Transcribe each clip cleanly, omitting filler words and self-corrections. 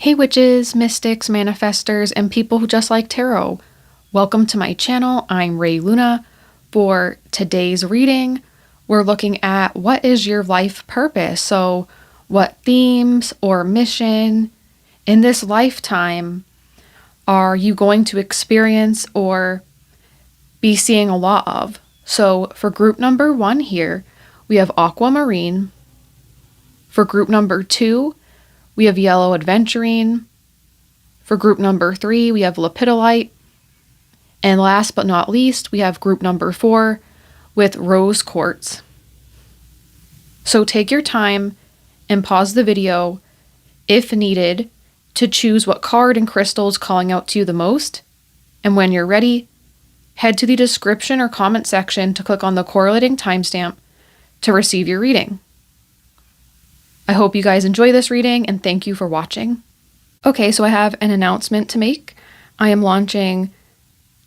Hey witches, mystics, manifestors, and people who just like tarot. Welcome to my channel. I'm Ray Luna. For today's reading, we're looking at what is your life purpose? So what themes or mission in this lifetime are you going to experience or be seeing a lot of? So for group number 1 here, we have Aquamarine. For group number 2, we have yellow Aventurine. For group number 3, we have Lepidolite. And last but not least, we have group number 4 with rose quartz. So take your time and pause the video if needed to choose what card and crystal is calling out to you the most. And when you're ready, head to the description or comment section to click on the correlating timestamp to receive your reading. I hope you guys enjoy this reading and thank you for watching. Okay, so I have an announcement to make. I am launching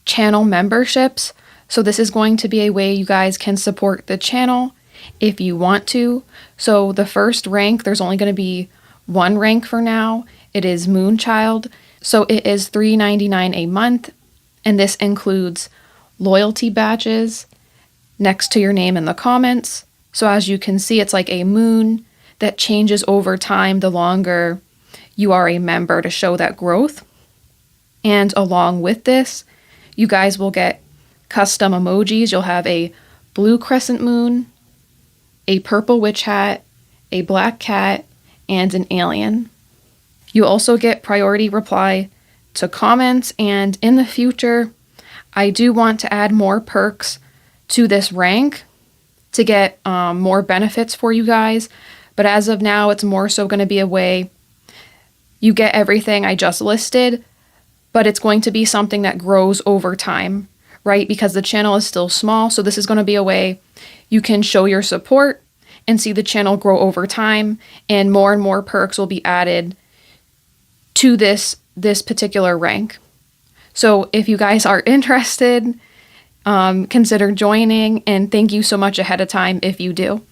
channel memberships. So this is going to be a way you guys can support the channel if you want to. So the first rank, there's only going to be one rank for now. It is Moonchild. So it is $3.99 a month. And this includes loyalty badges next to your name in the comments. So as you can see, it's like a moon that changes over time the longer you are a member to show that growth. And along with this, you guys will get custom emojis. You'll have a blue crescent moon, a purple witch hat, a black cat, and an alien. You also get priority reply to comments, and in the future, I do want to add more perks to this rank to get more benefits for you guys. But as of now, it's more so going to be a way you get everything I just listed, but it's going to be something that grows over time, right? Because the channel is still small. So this is going to be a way you can show your support and see the channel grow over time, and more perks will be added to this particular rank. So if you guys are interested, consider joining, and thank you so much ahead of time if you do.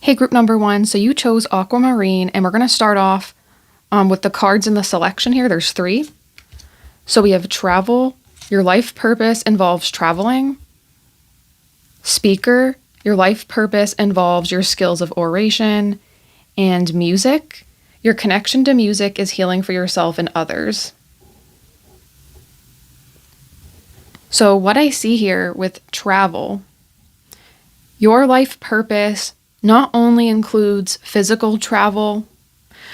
Hey, group number 1, so you chose Aquamarine, and we're going to start off with the cards in the selection here. There's 3. So we have Travel. Your life purpose involves traveling. Speaker. Your life purpose involves your skills of oration. And Music. Your connection to music is healing for yourself and others. So what I see here with Travel, your life purpose not only includes physical travel,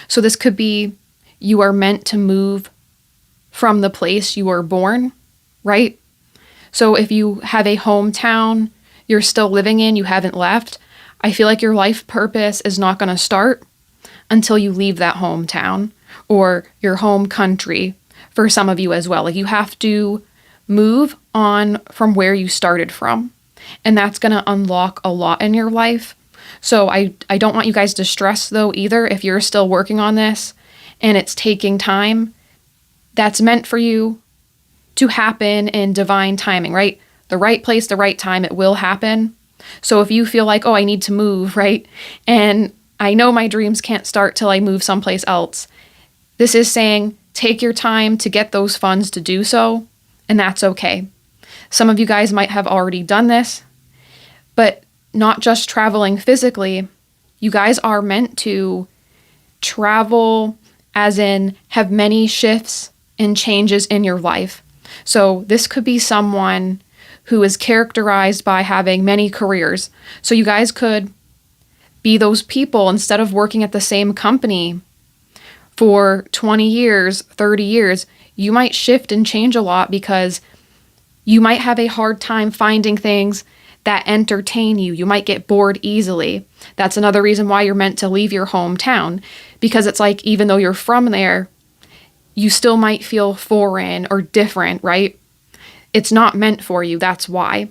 so this could be you are meant to move from the place you were born, right? So if you have a hometown you're still living in, you haven't left, I feel like your life purpose is not going to start until you leave that hometown or your home country for some of you as well. Like you have to move on from where you started from, and that's going to unlock a lot in your life. So I don't want you guys to stress though either if you're still working on this and it's taking time. That's meant for you to happen in divine timing, right? The right place, the right time, it will happen. So if you feel like, oh, I need to move, right? And I know my dreams can't start till I move someplace else. This is saying take your time to get those funds to do so, and that's okay. Some of you guys might have already done this, but not just traveling physically. You guys are meant to travel as in have many shifts and changes in your life. So this could be someone who is characterized by having many careers. So you guys could be those people, instead of working at the same company for 20 years, 30 years, you might shift and change a lot because you might have a hard time finding things that entertain you. You might get bored easily. That's another reason why you're meant to leave your hometown, because it's like, even though you're from there, you still might feel foreign or different, right? It's not meant for you. That's why.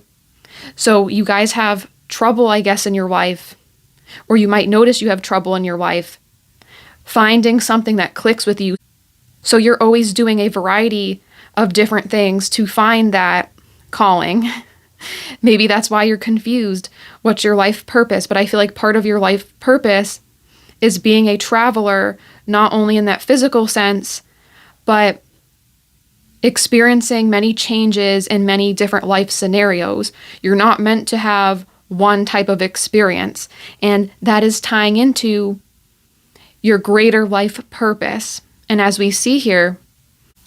So you guys have trouble, I guess, in your life, or you might notice you have trouble in your life finding something that clicks with you. So you're always doing a variety of different things to find that calling. Maybe that's why you're confused. What's your life purpose? But I feel like part of your life purpose is being a traveler not only in that physical sense, but experiencing many changes in many different life scenarios. You're not meant to have one type of experience, and that is tying into your greater life purpose. And as we see here,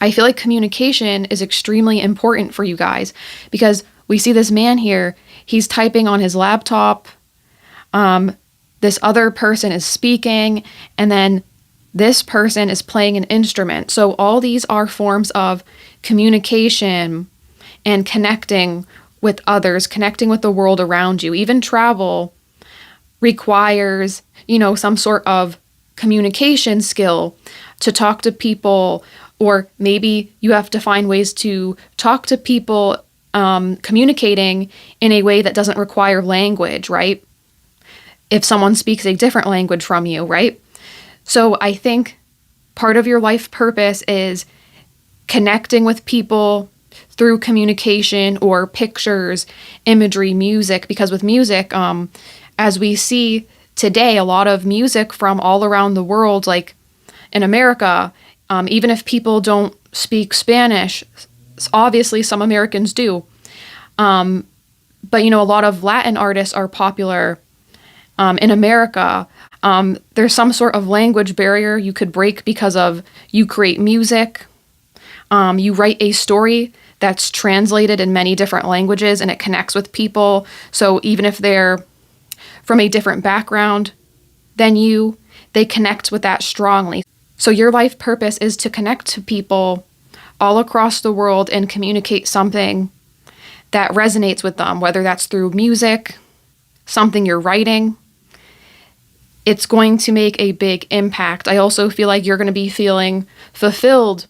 I feel like communication is extremely important for you guys, because we see this man here, he's typing on his laptop, this other person is speaking, and then this person is playing an instrument. So all these are forms of communication and connecting with others, connecting with the world around you. Even travel requires, some sort of communication skill to talk to people, or maybe you have to find ways to talk to people, communicating in a way that doesn't require language, right? If someone speaks a different language from you, right? So I think part of your life purpose is connecting with people through communication or pictures, imagery, music, because with music, as we see today, a lot of music from all around the world, like in America, even if people don't speak Spanish, obviously some Americans do. But a lot of Latin artists are popular in America. There's some sort of language barrier you could break because of you create music. You write a story that's translated in many different languages and it connects with people. So even if they're from a different background than you, they connect with that strongly. So your life purpose is to connect to people all across the world and communicate something that resonates with them, whether that's through music, something you're writing. It's going to make a big impact. I also feel like you're going to be feeling fulfilled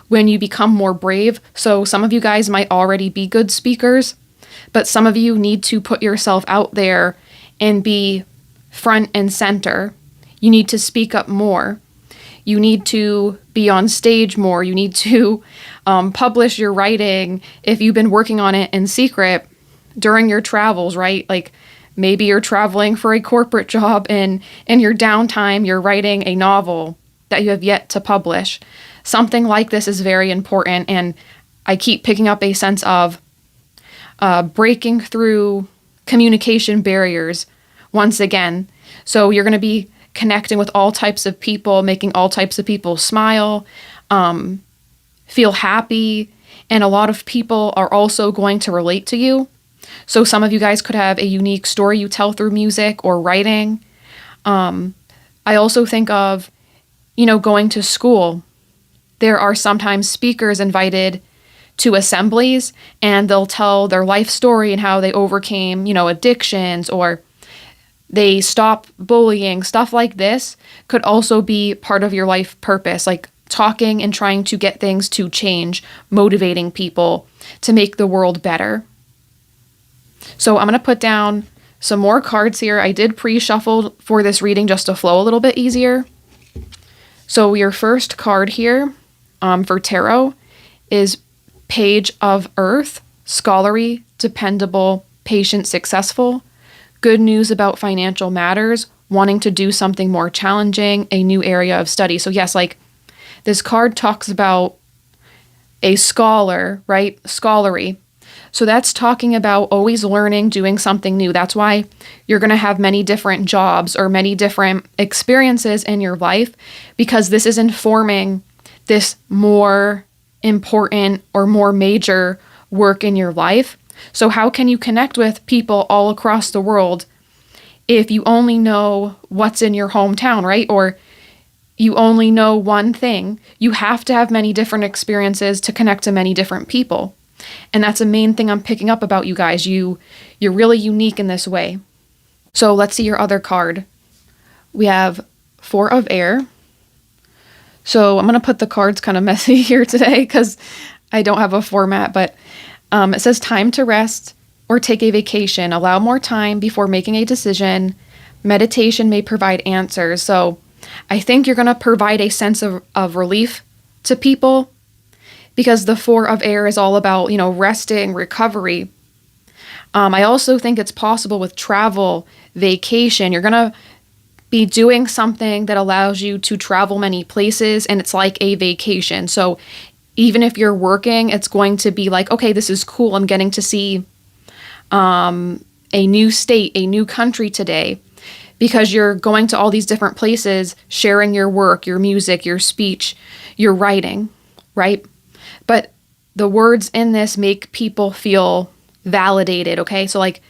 when you become more brave. So some of you guys might already be good speakers, but some of you need to put yourself out there and be front and center. You need to speak up more. You need to be on stage more. You need to publish your writing if you've been working on it in secret during your travels, right? Like maybe you're traveling for a corporate job and in your downtime, you're writing a novel that you have yet to publish. Something like this is very important, and I keep picking up a sense of breaking through communication barriers once again. So you're going to be connecting with all types of people, making all types of people smile, feel happy, and a lot of people are also going to relate to you. So some of you guys could have a unique story you tell through music or writing. I also think of, going to school. There are sometimes speakers invited to assemblies, and they'll tell their life story and how they overcame, addictions, or they stop bullying. Stuff like this could also be part of your life purpose, like talking and trying to get things to change, motivating people to make the world better. So I'm going to put down some more cards here. I did pre-shuffle for this reading just to flow a little bit easier. So your first card here for tarot is Page of Earth, scholarly, dependable, patient, successful. Good news about financial matters, wanting to do something more challenging, a new area of study. So yes, like this card talks about a scholar, right? Scholarly. So that's talking about always learning, doing something new. That's why you're going to have many different jobs or many different experiences in your life, because this is informing this more important or more major work in your life. So how can you connect with people all across the world if you only know what's in your hometown, right? Or you only know one thing. You have to have many different experiences to connect to many different people. And that's a main thing I'm picking up about you guys. You're really unique in this way. So let's see your other card. We have Four of Air. So I'm going to put the cards kind of messy here today because I don't have a format, but it says time to rest or take a vacation. Allow more time before making a decision. Meditation may provide answers. So I think you're going to provide a sense of relief to people, because the Four of Air is all about, resting, recovery. I also think it's possible with travel, vacation. You're going to be doing something that allows you to travel many places, and it's like a vacation. So even if you're working, it's going to be like, okay, this is cool. I'm getting to see a new state, a new country today, because you're going to all these different places, sharing your work, your music, your speech, your writing, right? But the words in this make people feel validated, okay? So like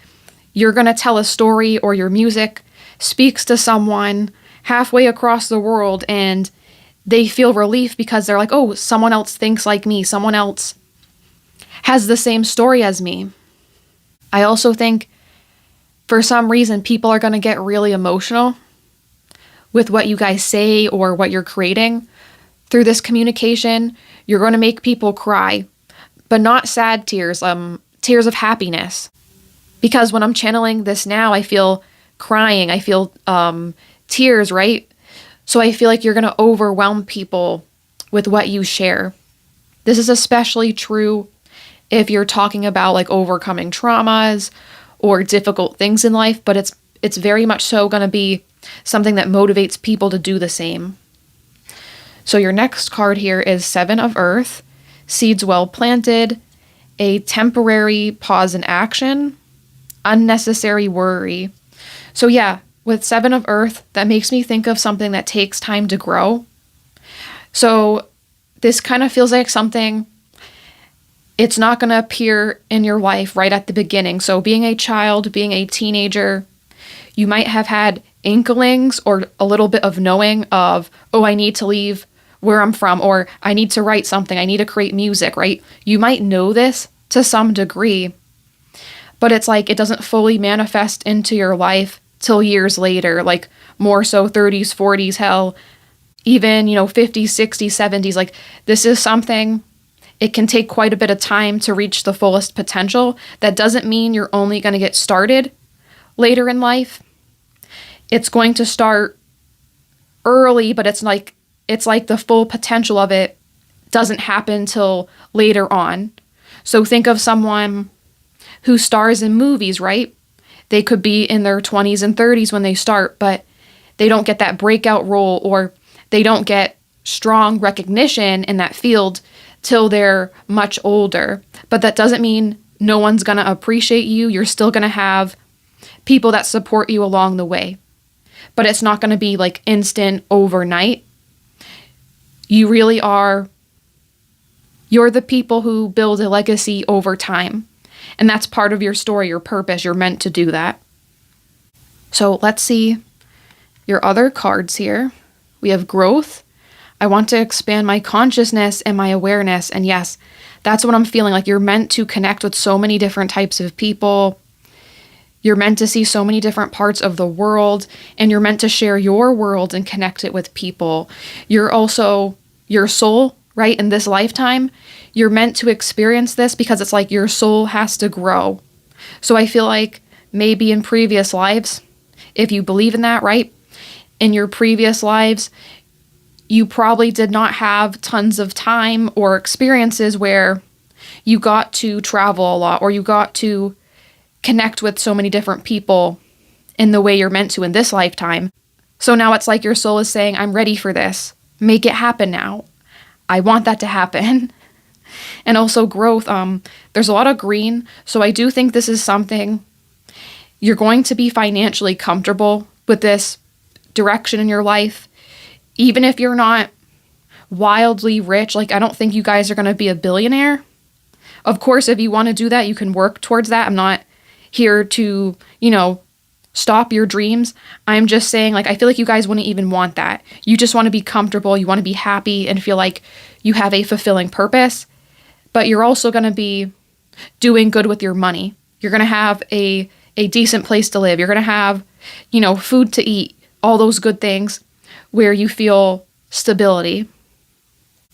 you're going to tell a story, or your music speaks to someone halfway across the world, and they feel relief because they're like, oh, someone else thinks like me. Someone else has the same story as me. I also think for some reason people are going to get really emotional with what you guys say or what you're creating. Through this communication, you're going to make people cry, but not sad tears, tears of happiness. Because when I'm channeling this now, I feel crying, I feel tears, right? So I feel like you're going to overwhelm people with what you share. This is especially true if you're talking about like overcoming traumas or difficult things in life, but it's very much so going to be something that motivates people to do the same. So your next card here is Seven of Earth, seeds well planted, a temporary pause in action, unnecessary worry. So yeah, with Seven of Earth, that makes me think of something that takes time to grow. So this kind of feels like something, it's not going to appear in your life right at the beginning. So being a child, being a teenager, you might have had inklings or a little bit of knowing of, oh, I need to leave where I'm from, or I need to write something, I need to create music, right? You might know this to some degree, but it's like it doesn't fully manifest into your life till years later, like more so 30s, 40s, hell, even, 50s, 60s, 70s. Like this is something, it can take quite a bit of time to reach the fullest potential. That doesn't mean you're only going to get started later in life. It's going to start early, but it's like the full potential of it doesn't happen till later on. So think of someone who stars in movies, right? They could be in their 20s and 30s when they start, but they don't get that breakout role, or they don't get strong recognition in that field till they're much older. But that doesn't mean no one's going to appreciate you. You're still going to have people that support you along the way. But it's not going to be like instant overnight. You really are, you're the people who build a legacy over time. And that's part of your story, your purpose. You're meant to do that. So let's see your other cards here. We have growth. I want to expand my consciousness and my awareness. And yes, that's what I'm feeling. Like you're meant to connect with so many different types of people. You're meant to see so many different parts of the world, and you're meant to share your world and connect it with people. You're also, your soul, right? In this lifetime, you're meant to experience this because it's like your soul has to grow. So I feel like maybe in previous lives, if you believe in that, right? In your previous lives, you probably did not have tons of time or experiences where you got to travel a lot, or you got to connect with so many different people in the way you're meant to in this lifetime. So now it's like your soul is saying, I'm ready for this. Make it happen now. I want that to happen. And also growth. There's a lot of green. So I do think this is something you're going to be financially comfortable with this direction in your life. Even if you're not wildly rich, like I don't think you guys are going to be a billionaire. Of course, if you want to do that, you can work towards that. I'm not here to, stop your dreams. I'm just saying, like, I feel like you guys wouldn't even want that. You just want to be comfortable. You want to be happy and feel like you have a fulfilling purpose. But you're also going to be doing good with your money. You're going to have a decent place to live. You're going to have, food to eat, all those good things where you feel stability.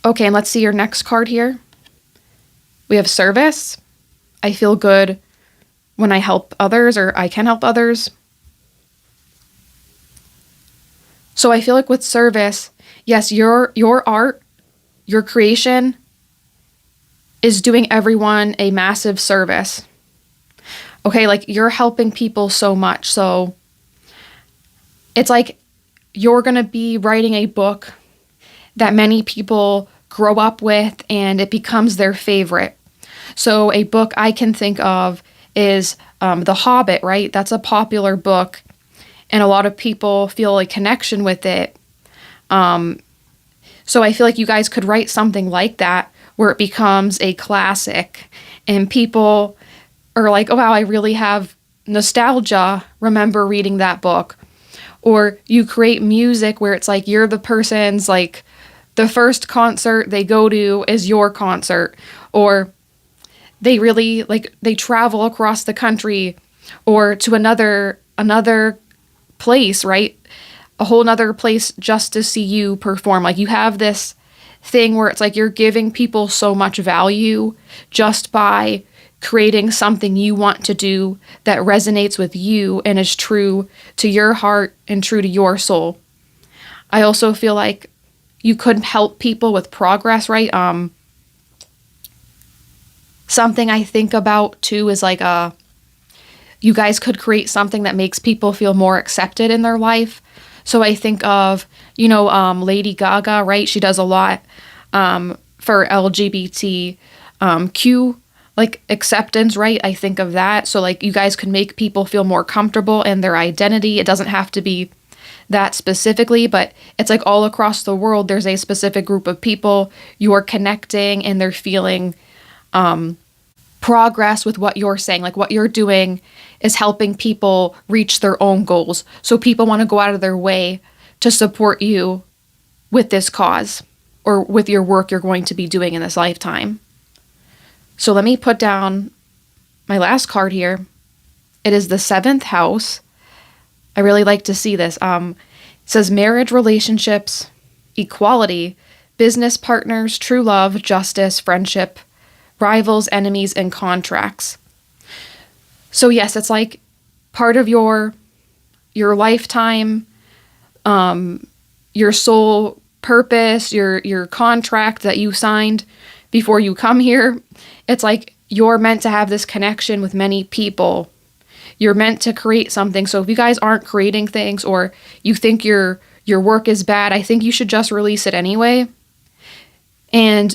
Okay, and let's see your next card here. We have service. I feel good when I help others, or I can help others. So I feel like with service, yes, your art, your creation is doing everyone a massive service. Okay, like you're helping people so much. So it's like you're going to be writing a book that many people grow up with and it becomes their favorite. So a book I can think of is The Hobbit, right? That's a popular book and a lot of people feel a connection with it. So I feel like you guys could write something like that where it becomes a classic and people are like, oh wow, I really have nostalgia, remember reading that book. Or you create music where it's like you're the person's like the first concert they go to is your concert, or they really like they travel across the country or to another place, right? A whole nother place just to see you perform. Like you have this thing where it's like you're giving people so much value just by creating something you want to do that resonates with you and is true to your heart and true to your soul. I also feel like you could help people with progress, right? Something I think about too is like you guys could create something that makes people feel more accepted in their life. So I think of, Lady Gaga, right? She does a lot for LGBTQ like acceptance, right? I think of that. So like you guys could make people feel more comfortable in their identity. It doesn't have to be that specifically, but it's like all across the world, there's a specific group of people you're connecting and they're feeling progress with what you're saying. Like what you're doing is helping people reach their own goals. So people want to go out of their way to support you with this cause or with your work you're going to be doing in this lifetime. So let me put down my last card here. It is the 7th house. I really like to see this. It says marriage, relationships, equality, business partners, true love, justice, friendship, rivals, enemies, and contracts. So yes, it's like part of your lifetime, your soul purpose, your contract that you signed before you come here. It's like you're meant to have this connection with many people. You're meant to create something. So if you guys aren't creating things or you think your work is bad, I think you should just release it anyway. And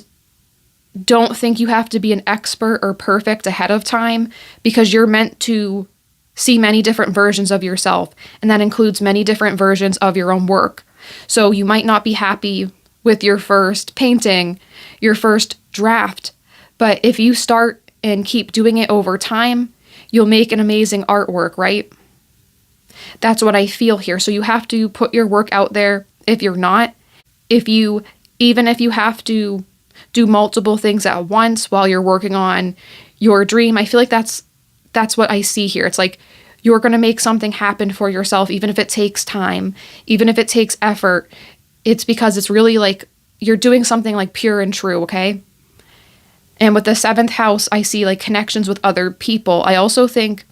don't think you have to be an expert or perfect ahead of time because you're meant to see many different versions of yourself. And that includes many different versions of your own work. So you might not be happy with your first painting, your first draft. But if you start and keep doing it over time, you'll make an amazing artwork, right? That's what I feel here. So you have to put your work out there if you're not. Even if you have to do multiple things at once while you're working on your dream, I feel like that's what I see here. It's like you're going to make something happen for yourself, even if it takes time, even if it takes effort. It's because it's really like you're doing something like pure and true, okay? And with the 7th house, I see like connections with other people. I also think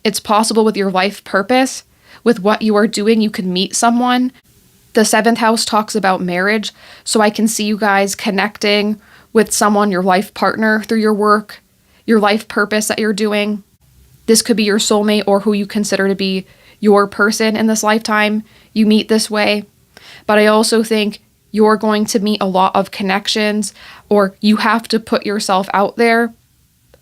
it's possible with your life purpose, with what you are doing, you can meet someone. The 7th house talks about marriage, so I can see you guys connecting with someone, your life partner, through your work, your life purpose that you're doing. This could be your soulmate or who you consider to be your person in this lifetime. You meet this way. But I also think you're going to meet a lot of connections, or you have to put yourself out there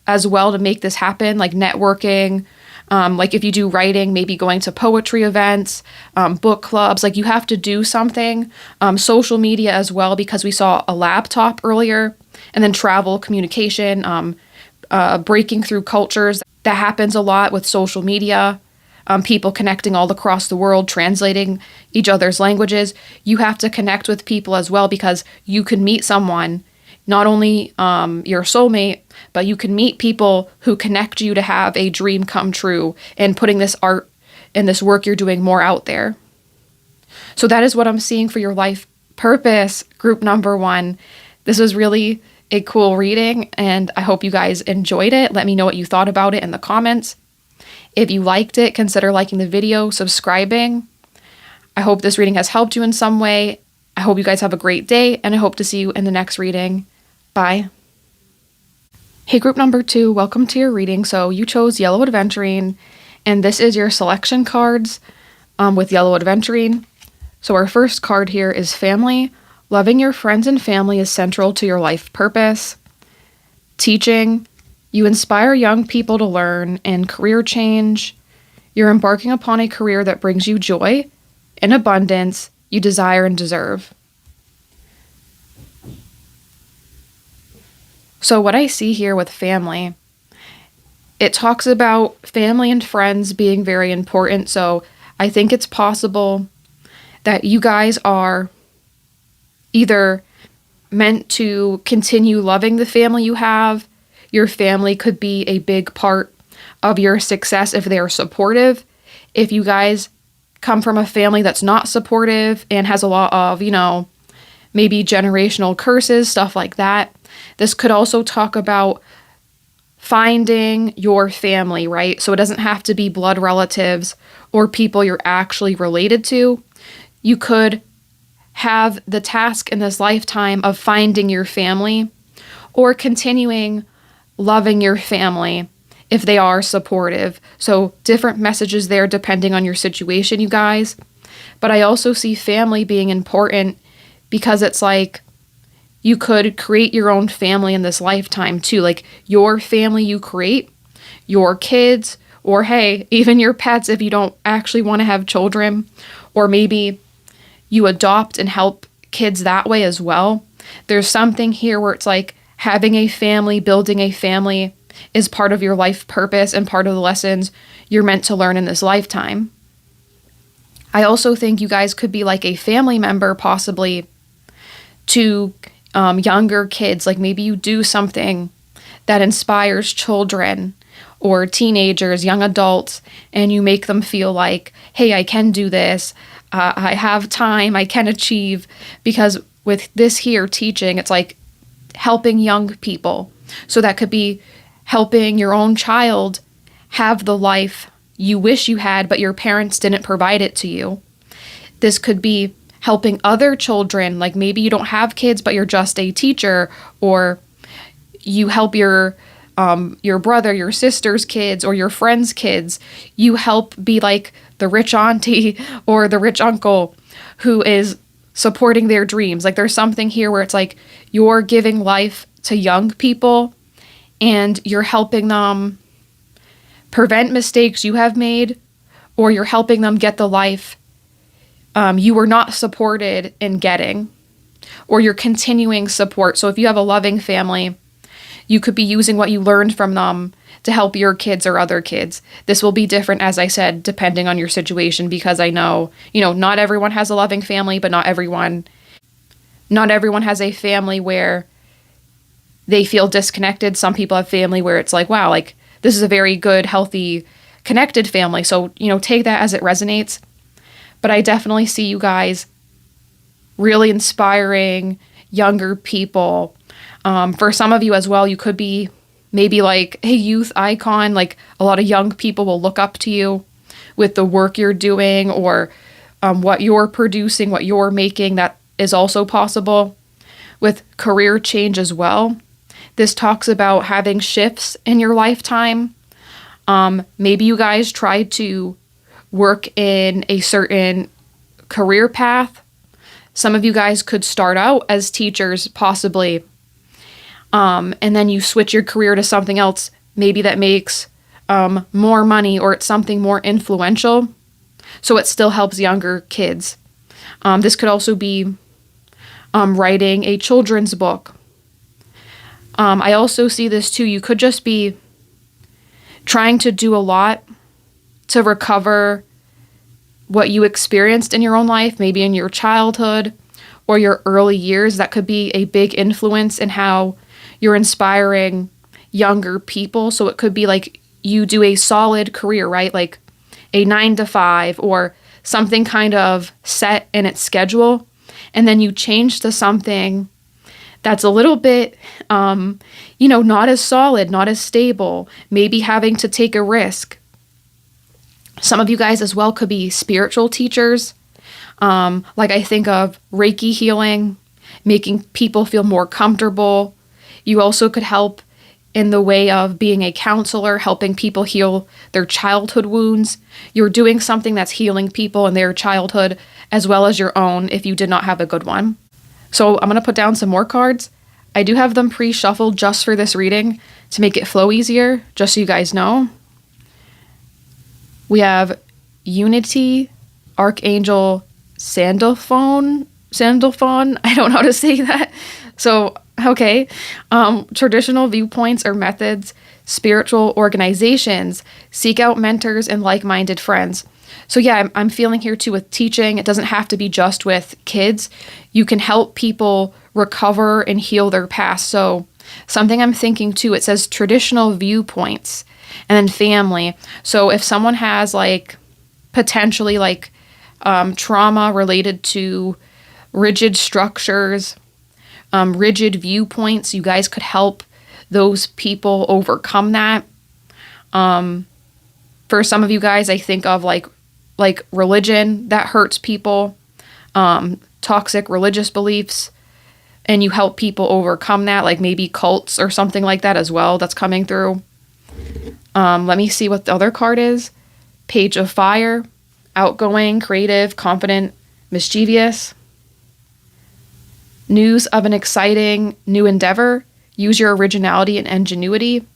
as well to make this happen, like networking, like if you do writing, maybe going to poetry events, book clubs, like you have to do something, social media as well, because we saw a laptop earlier, and then travel, communication, breaking through cultures. That happens a lot with social media. People connecting all across the world, translating each other's languages. You have to connect with people as well because you can meet someone, not only your soulmate, but you can meet people who connect you to have a dream come true and putting this art and this work you're doing more out there. So that is what I'm seeing for your life purpose, group number 1. This was really a cool reading, and I hope you guys enjoyed it. Let me know what you thought about it in the comments. If you liked it, consider liking the video, subscribing. I hope this reading has helped you in some way. I hope you guys have a great day, and I hope to see you in the next reading. Bye. Hey, group number 2, welcome to your reading. So you chose Yellow Aventurine, and this is your selection cards with Yellow Aventurine. So our first card here is family. Loving your friends and family is central to your life purpose. Teaching. You inspire young people to learn and career change. You're embarking upon a career that brings you joy and abundance you desire and deserve. So what I see here with family, it talks about family and friends being very important. So I think it's possible that you guys are either meant to continue loving the family you have. Your family could be a big part of your success if they are supportive. If you guys come from a family that's not supportive and has a lot of, maybe generational curses, stuff like that. This could also talk about finding your family, right? So it doesn't have to be blood relatives or people you're actually related to. You could have the task in this lifetime of finding your family or continuing loving your family if they are supportive. So different messages there depending on your situation, you guys. But I also see family being important because it's like you could create your own family in this lifetime too. Like your family you create, your kids, or hey, even your pets if you don't actually want to have children, or maybe you adopt and help kids that way as well. There's something here where it's like having a family, building a family is part of your life purpose and part of the lessons you're meant to learn in this lifetime. I also think you guys could be like a family member possibly to younger kids. Like maybe you do something that inspires children or teenagers, young adults, and you make them feel like, hey, I can do this. I have time, I can achieve. Because with this here teaching, it's like helping young people. So that could be helping your own child have the life you wish you had, but your parents didn't provide it to you. This could be helping other children, like maybe you don't have kids, but you're just a teacher, or you help your brother, your sister's kids, or your friend's kids. You help be like the rich auntie or the rich uncle who is supporting their dreams. Like there's something here where it's like you're giving life to young people and you're helping them prevent mistakes you have made, or you're helping them get the life you were not supported in getting, or you're continuing support. So if you have a loving family, you could be using what you learned from them to help your kids or other kids. This will be different, as I said, depending on your situation, because I know, not everyone has a loving family, but not everyone has a family where they feel disconnected. Some people have family where it's like, wow, like this is a very good, healthy, connected family. So, take that as it resonates. But I definitely see you guys really inspiring younger people. For some of you as well, you could be maybe like a youth icon. Like a lot of young people will look up to you with the work you're doing, or what you're producing, what you're making. That is also possible with career change as well. This talks about having shifts in your lifetime. Maybe you guys tried to work in a certain career path. Some of you guys could start out as teachers, possibly, and then you switch your career to something else, maybe that makes more money, or it's something more influential, so it still helps younger kids. This could also be writing a children's book. I also see this too. You could just be trying to do a lot to recover what you experienced in your own life, maybe in your childhood or your early years. That could be a big influence in how you're inspiring younger people. So it could be like you do a solid career, right? Like a 9 to 5 or something kind of set in its schedule. And then you change to something that's a little bit, not as solid, not as stable, maybe having to take a risk. Some of you guys as well could be spiritual teachers. Like I think of Reiki healing, making people feel more comfortable. You also could help in the way of being a counselor, helping people heal their childhood wounds. You're doing something that's healing people in their childhood as well as your own if you did not have a good one. So I'm going to put down some more cards. I do have them pre-shuffled just for this reading to make it flow easier, just so you guys know. We have Unity, Archangel Sandalphon. I don't know how to say that. So, okay. Traditional viewpoints or methods, spiritual organizations, seek out mentors and like-minded friends. So yeah, I'm feeling here too with teaching. It doesn't have to be just with kids. You can help people recover and heal their past. So something I'm thinking too, it says traditional viewpoints and then family. So if someone has like potentially like trauma related to rigid structures, rigid viewpoints, you guys could help those people overcome that. For some of you guys, I think of like religion that hurts people, toxic religious beliefs, and you help people overcome that, like maybe cults or something like that as well that's coming through. Let me see what the other card is. Page of Fire, outgoing, creative, confident, mischievous. News of an exciting new endeavor. Use your originality and ingenuity.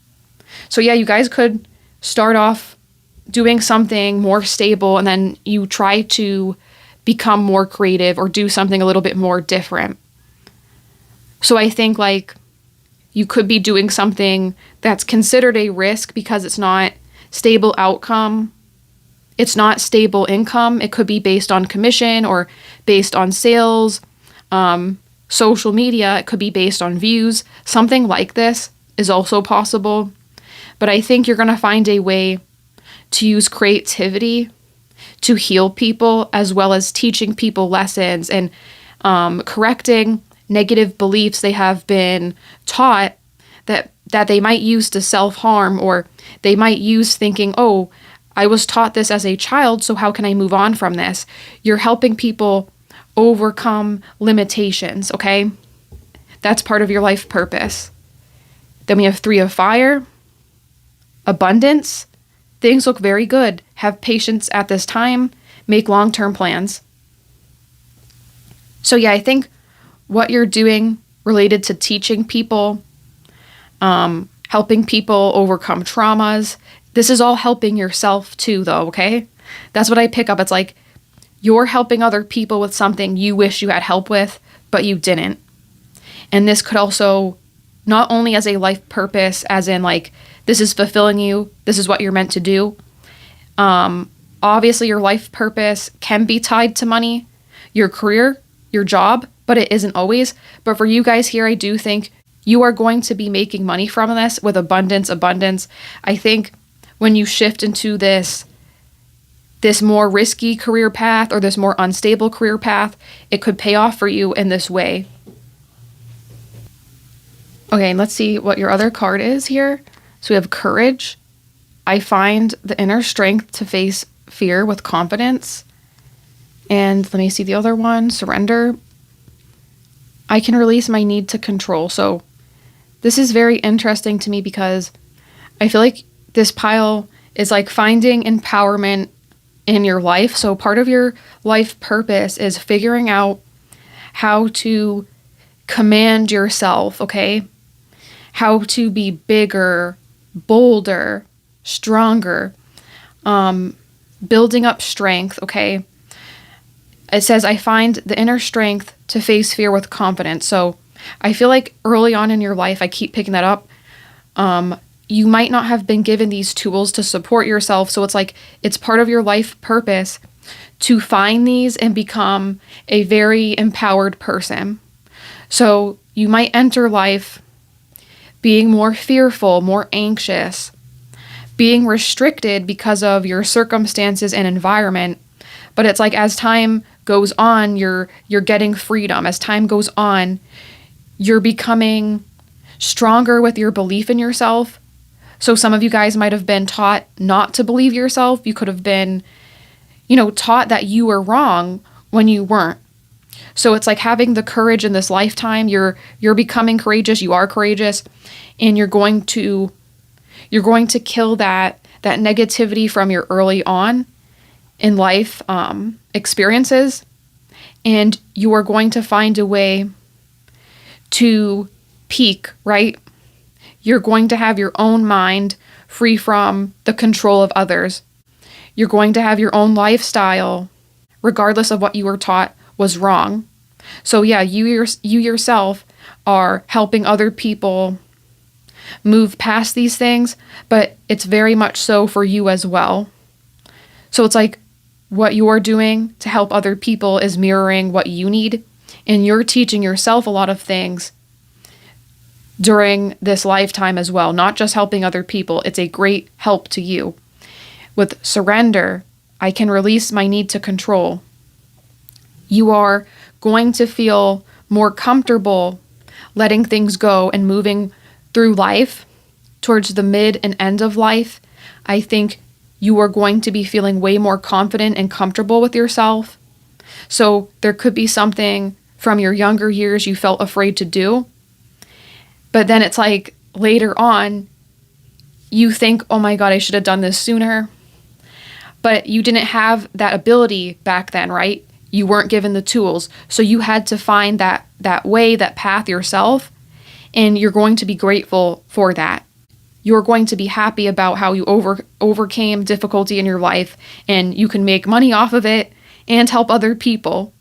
So yeah, you guys could start off doing something more stable and then you try to become more creative or do something a little bit more different. So I think like you could be doing something that's considered a risk because it's not stable outcome. It's not stable income. It could be based on commission or based on sales, social media. It could be based on views. Something like this is also possible. But I think you're going to find a way to use creativity to heal people as well as teaching people lessons and correcting negative beliefs they have been taught that they might use to self-harm, or they might use thinking, oh, I was taught this as a child, so how can I move on from this? You're helping people overcome limitations, okay? That's part of your life purpose. Then we have Three of Fire, abundance. Things look very good. Have patience at this time. Make long-term plans. So yeah, I think what you're doing related to teaching people, helping people overcome traumas, this is all helping yourself too, though, okay? That's what I pick up. It's like you're helping other people with something you wish you had help with, but you didn't. And this could also, not only as a life purpose, as in like, this is fulfilling you, this is what you're meant to do. Obviously, your life purpose can be tied to money, your career, your job, but it isn't always. But for you guys here, I do think you are going to be making money from this with abundance. I think when you shift into this more risky career path or this more unstable career path, it could pay off for you in this way. Okay, let's see what your other card is here. So we have courage. I find the inner strength to face fear with confidence. And let me see the other one, surrender. I can release my need to control. So this is very interesting to me because I feel like this pile is like finding empowerment in your life. So part of your life purpose is figuring out how to command yourself, okay? How to be bigger, bolder, stronger, building up strength, okay? It says, I find the inner strength to face fear with confidence. So I feel like early on in your life, I keep picking that up. You might not have been given these tools to support yourself. So it's like, it's part of your life purpose to find these and become a very empowered person. So you might enter life being more fearful, more anxious, being restricted because of your circumstances and environment. But it's like as time goes on, you're getting freedom. As time goes on, you're becoming stronger with your belief in yourself. So some of you guys might have been taught not to believe yourself. You could have been, taught that you were wrong when you weren't. So it's like having the courage in this lifetime. You're becoming courageous. You are courageous, and you're going to kill that negativity from your early on in life experiences, and you are going to find a way to peak, right? You're going to have your own mind free from the control of others. You're going to have your own lifestyle, regardless of what you were taught was wrong. So yeah, you yourself are helping other people move past these things, but it's very much so for you as well. So it's like what you're doing to help other people is mirroring what you need, and you're teaching yourself a lot of things during this lifetime as well, not just helping other people. It's a great help to you. With surrender, I can release my need to control. You are going to feel more comfortable letting things go and moving through life towards the mid and end of life. I think you are going to be feeling way more confident and comfortable with yourself. So there could be something from your younger years you felt afraid to do. But then it's like later on, you think, oh my God, I should have done this sooner. But you didn't have that ability back then, right? You weren't given the tools. So you had to find that way, that path yourself. And you're going to be grateful for that. You're going to be happy about how you overcame difficulty in your life, and you can make money off of it and help other people.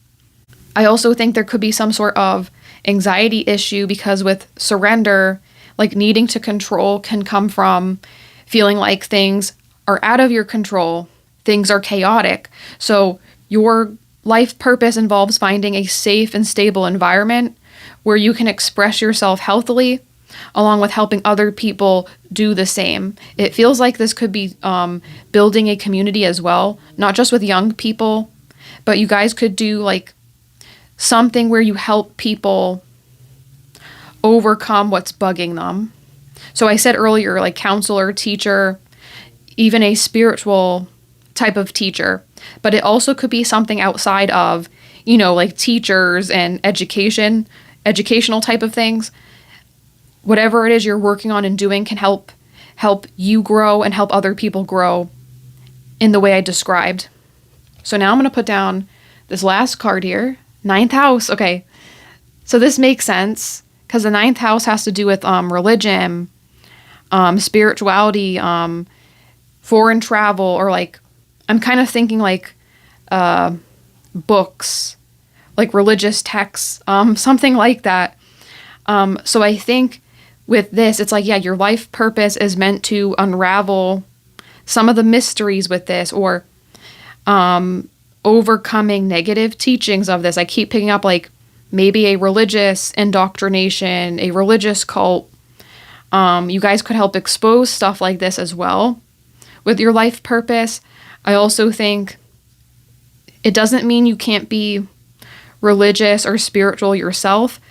I also think there could be some sort of anxiety issue, because with surrender, like needing to control can come from feeling like things are out of your control, things are chaotic. So your life purpose involves finding a safe and stable environment where you can express yourself healthily, along with helping other people do the same. It feels like this could be building a community as well, not just with young people, but you guys could do like something where you help people overcome what's bugging them. So I said earlier, like counselor, teacher, even a spiritual type of teacher, but it also could be something outside of, like teachers and educational type of things. Whatever it is you're working on and doing can help you grow and help other people grow in the way I described. So now I'm going to put down this last card here, 9th house. Okay, so this makes sense because the 9th house has to do with religion, spirituality, foreign travel, or like, I'm kind of thinking like books, like religious texts, something like that. So I think with this, it's like, yeah, your life purpose is meant to unravel some of the mysteries with this, or overcoming negative teachings of this. I keep picking up like maybe a religious indoctrination, a religious cult. You guys could help expose stuff like this as well with your life purpose. I also think it doesn't mean you can't be religious or spiritual yourself.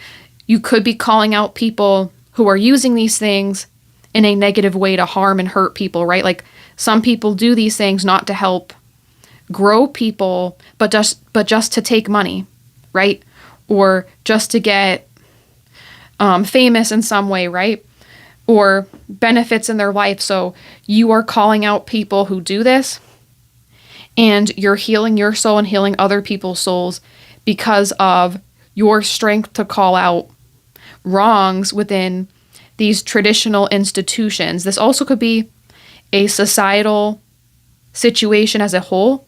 You could be calling out people who are using these things in a negative way to harm and hurt people, right? Like some people do these things not to help grow people, but just to take money, right? Or just to get famous in some way, right? Or benefits in their life. So you are calling out people who do this, and you're healing your soul and healing other people's souls because of your strength to call out wrongs within these traditional institutions. This also could be a societal situation as a whole.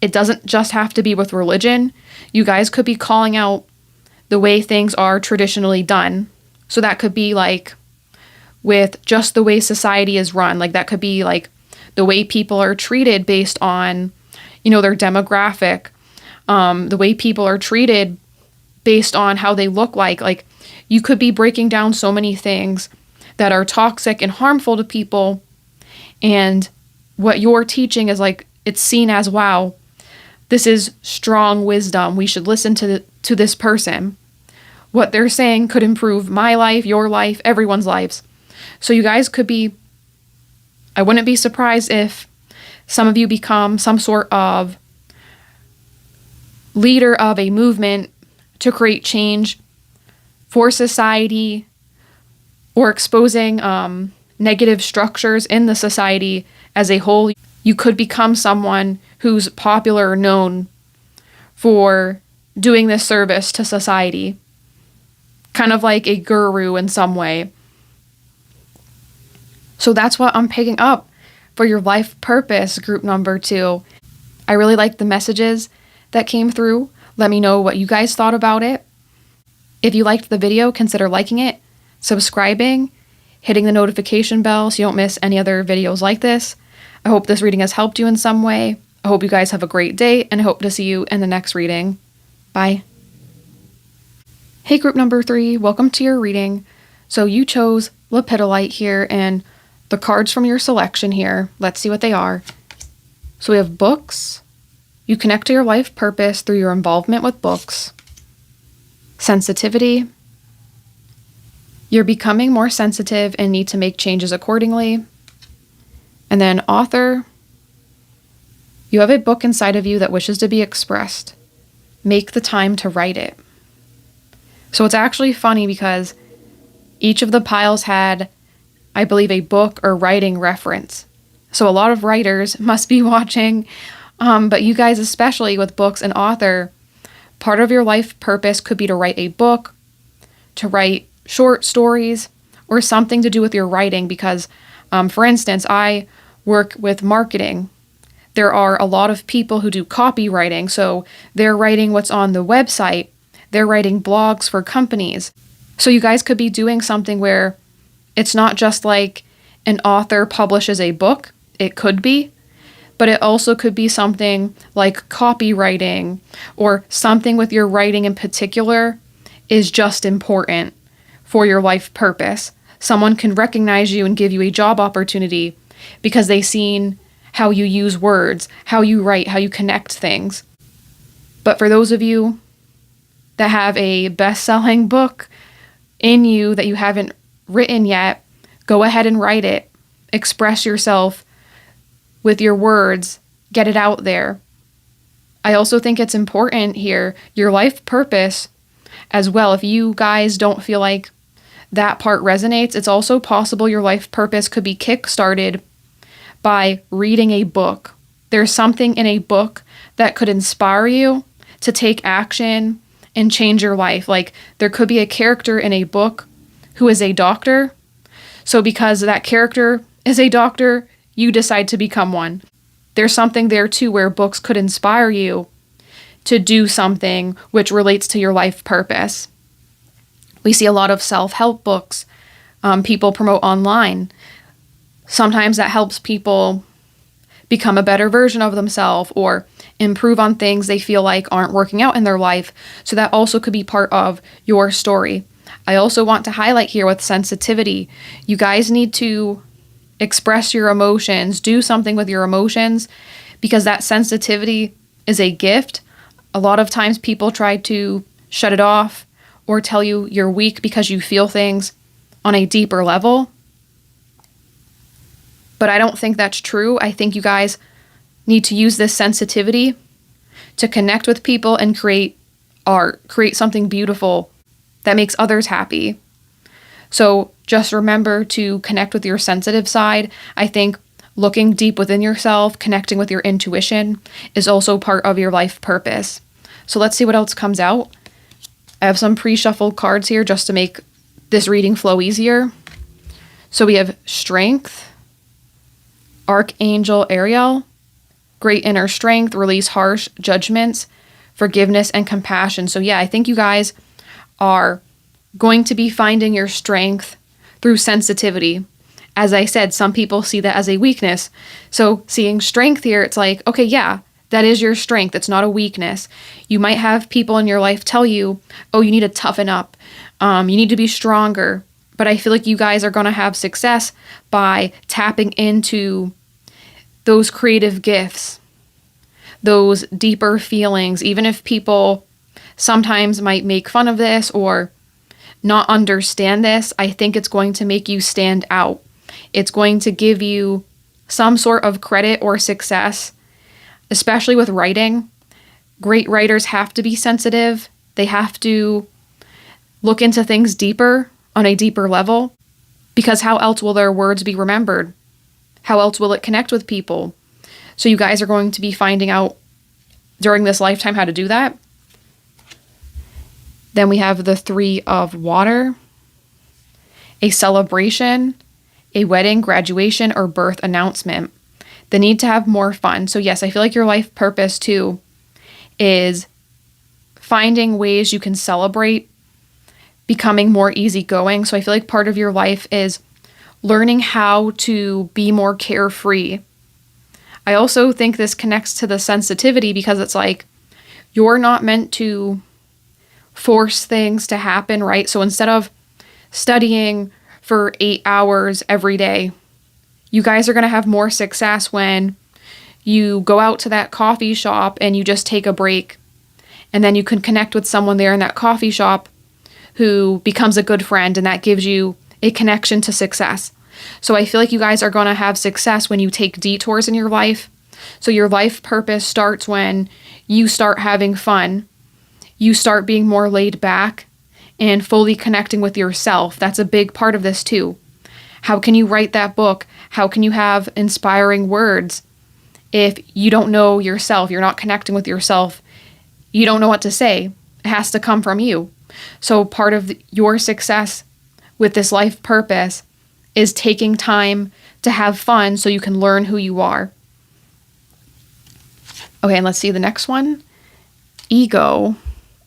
It doesn't just have to be with religion. You guys could be calling out the way things are traditionally done. So that could be like with just the way society is run. Like that could be like the way people are treated based on, their demographic, the way people are treated based on how they look like. Like you could be breaking down so many things that are toxic and harmful to people. And what you're teaching is like, it's seen as, wow, this is strong wisdom. We should listen to this person. What they're saying could improve my life, your life, everyone's lives. So you guys could be, I wouldn't be surprised if some of you become some sort of leader of a movement to create change for society or exposing negative structures in the society as a whole. You could become someone who's popular or known for doing this service to society, kind of like a guru in some way. So that's what I'm picking up for your life purpose, group number 2. I really like the messages that came through. Let me know what you guys thought about it. If you liked the video, consider liking it, subscribing, hitting the notification bell so you don't miss any other videos like this. I hope this reading has helped you in some way. I hope you guys have a great day, and I hope to see you in the next reading. Bye. Hey, group number 3, welcome to your reading. So you chose Lepidolite here, and the cards from your selection here, let's see what they are. So we have books. You connect to your life purpose through your involvement with books. Sensitivity. You're becoming more sensitive and need to make changes accordingly. And then author. You have a book inside of you that wishes to be expressed. Make the time to write it. So it's actually funny because each of the piles had, I believe, a book or writing reference. So a lot of writers must be watching, but you guys, especially with books and author, part of your life purpose could be to write a book, to write short stories, or something to do with your writing because, for instance, I work with marketing. There are a lot of people who do copywriting, so they're writing what's on the website. They're writing blogs for companies. So you guys could be doing something where it's not just like an author publishes a book. It could be, but it also could be something like copywriting or something with your writing in particular is just important for your life purpose. Someone can recognize you and give you a job opportunity because they've seen how you use words, how you write, how you connect things. But for those of you that have a best-selling book in you that you haven't written yet, go ahead and write it. Express yourself with your words. Get it out there. I also think it's important here, your life purpose as well. If you guys don't feel like that part resonates, it's also possible your life purpose could be kickstarted by reading a book. There's something in a book that could inspire you to take action and change your life. Like there could be a character in a book who is a doctor. So because that character is a doctor, you decide to become one. There's something there too where books could inspire you to do something which relates to your life purpose. We see a lot of self-help books people promote online. Sometimes that helps people become a better version of themselves or improve on things they feel like aren't working out in their life. So that also could be part of your story. I also want to highlight here with sensitivity, you guys need to express your emotions, do something with your emotions, because that sensitivity is a gift. A lot of times people try to shut it off or tell you you're weak because you feel things on a deeper level. But I don't think that's true. I think you guys need to use this sensitivity to connect with people and create art, create something beautiful that makes others happy. So just remember to connect with your sensitive side. I think looking deep within yourself, connecting with your intuition is also part of your life purpose. So let's see what else comes out. I have some pre-shuffled cards here just to make this reading flow easier. So we have Strength, Archangel Ariel, Great Inner Strength, Release Harsh Judgments, Forgiveness, and Compassion. So yeah, I think you guys are going to be finding your strength through sensitivity. As I said, some people see that as a weakness. So seeing strength here, it's like, okay, yeah, that is your strength. It's not a weakness. You might have people in your life tell you, oh, you need to toughen up. You need to be stronger. But I feel like you guys are going to have success by tapping into those creative gifts, those deeper feelings, even if people sometimes might make fun of this or not understand this. I think it's going to make you stand out. It's going to give you some sort of credit or success, especially with writing. Great writers have to be sensitive They have to look into things deeper, on a deeper level, because how else will their words be remembered? How else will it connect with people? So you guys are going to be finding out during this lifetime how to do that. Then we have the 3 of water, a celebration, a wedding, graduation, or birth announcement. The need to have more fun. So yes, I feel like your life purpose too is finding ways you can celebrate, becoming more easygoing. So I feel like part of your life is learning how to be more carefree. I also think this connects to the sensitivity because it's like you're not meant to force things to happen, right? So instead of studying for 8 hours every day, you guys are going to have more success when you go out to that coffee shop and you just take a break. And then you can connect with someone there in that coffee shop who becomes a good friend, and that gives you a connection to success. So I feel like you guys are going to have success when you take detours in your life. So your life purpose starts when you start having fun. You start being more laid back and fully connecting with yourself. That's a big part of this too. How can you write that book? How can you have inspiring words if you don't know yourself? You're not connecting with yourself. You don't know what to say. It has to come from you. So part of your success with this life purpose is taking time to have fun so you can learn who you are. Okay, and let's see the next one. Ego,